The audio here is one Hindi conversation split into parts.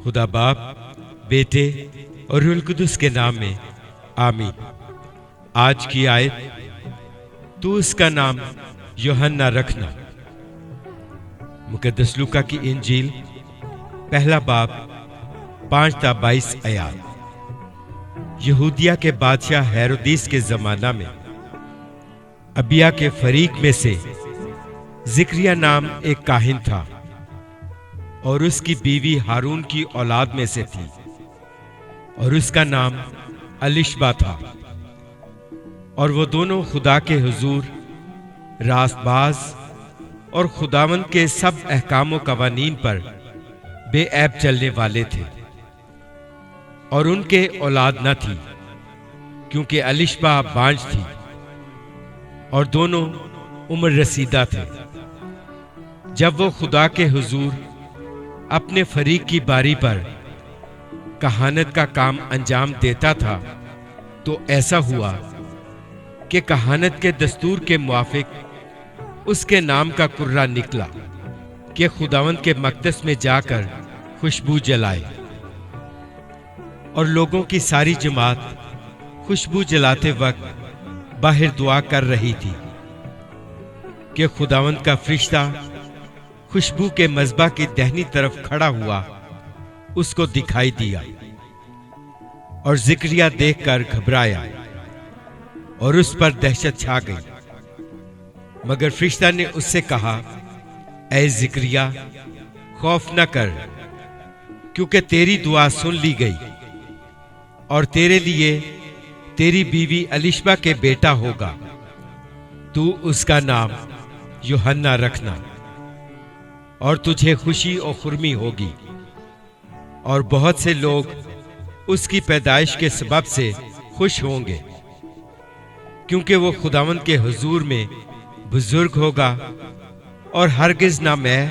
खुदा बाप, बेटे और रूह कुदुस के नाम में आमीन। आज की आयत, तू उसका नाम यूहन्ना रखना। मुकद्दस लूका की इंजील पहला बाब 5-22 आयात। यहूदिया के बादशाह हेरोदिस के जमाना में अबिया के फरीक में से जिक्रिया नाम एक काहिन था और उसकी बीवी हारून की औलाद में से थी और उसका नाम अलिशबा था। और वो दोनों खुदा के हुजूर रास्तबाज और खुदावंद के सब अहकाम व कवानीन पर बेऐब चलने वाले थे। और उनके औलाद न थी क्योंकि अलिशबा बांझ थी और दोनों उम्र रसीदा थे। जब वो खुदा के हुजूर अपने फरीक की बारी पर कहानत का काम अंजाम देता था तो ऐसा हुआ कि कहानत के दस्तूर के मुआफिक उसके नाम का कुर्रा निकला कि खुदावंद के मकदस में जाकर खुशबू जलाए। और लोगों की सारी जमात खुशबू जलाते वक्त बाहर दुआ कर रही थी कि खुदावंद का फरिश्ता खुशबू के मज़बा की दाहिनी तरफ खड़ा हुआ उसको दिखाई दिया। और जिक्रिया देखकर घबराया और उस पर दहशत छा गई। मगर फरिश्ता ने उससे कहा, ऐ जिक्रिया, खौफ न कर, क्योंकि तेरी दुआ सुन ली गई और तेरे लिए तेरी बीवी अलिशबा के बेटा होगा। तू उसका नाम यूहन्ना रखना और तुझे खुशी और खुर्मी होगी। और बहुत से लोग उसकी पैदाइश के सबब से खुश होंगे, क्योंकि वो खुदावंद के हुजूर में बुजुर्ग होगा और हरगिज ना मैं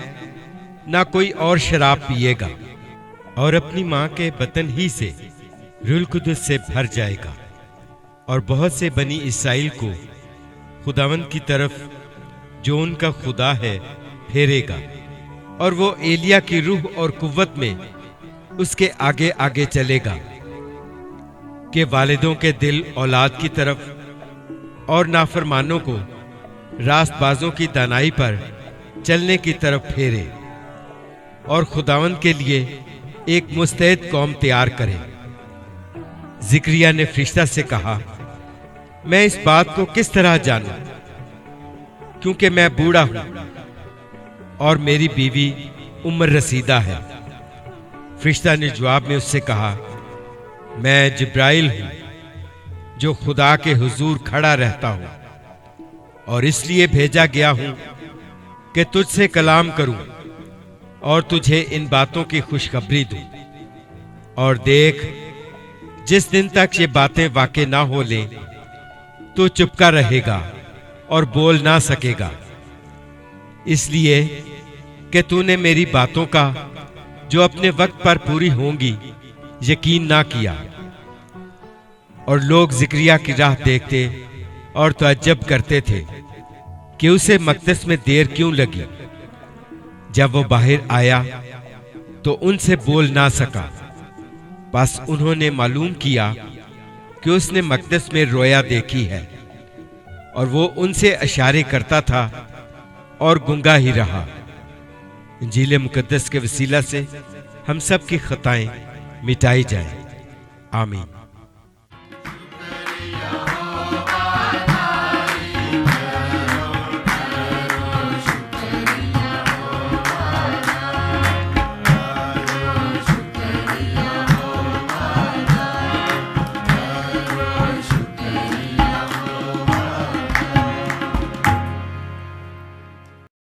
ना कोई और शराब पिएगा और अपनी मां के बतन ही से रूह कुदुस से भर जाएगा। और बहुत से बनी इस्राएल को खुदावंद की तरफ जो उनका खुदा है फेरेगा। और वो एलिया की रूह और कुव्वत में उसके आगे आगे चलेगा कि वालिदों के दिल औलाद की तरफ और नाफरमानों को रास्तबाजों की दानाई पर चलने की तरफ फेरे और खुदावंद के लिए एक मुस्तैद कौम तैयार करे। जिक्रिया ने फरिश्ता से कहा, मैं इस बात को किस तरह जानूं, क्योंकि मैं बूढ़ा हूं और मेरी बीवी उम्र रसीदा है। फरिश्ता ने जवाब में उससे कहा, मैं जिब्राइल हूं जो खुदा के हुजूर खड़ा रहता हूं और इसलिए भेजा गया हूं कि तुझसे कलाम करूं और तुझे इन बातों की खुशखबरी दूं। और देख, जिस दिन तक ये बातें वाक़ई ना हो लें तो चुपका रहेगा और बोल ना सकेगा, इसलिए कि तूने मेरी बातों का जो अपने वक्त पर पूरी होंगी यकीन ना किया। और लोग जिक्रिया की राह देखते और तअज्जुब करते थे कि उसे मकदस में देर क्यों लगी। जब वो बाहर आया तो उनसे बोल ना सका, बस उन्होंने मालूम किया कि उसने मकदस में रोया देखी है। और वो उनसे इशारे करता था और गूंगा ही रहा। इंजील मुकद्दस के वसीला से हम सब की खताएं मिटाई जाएं। आमीन।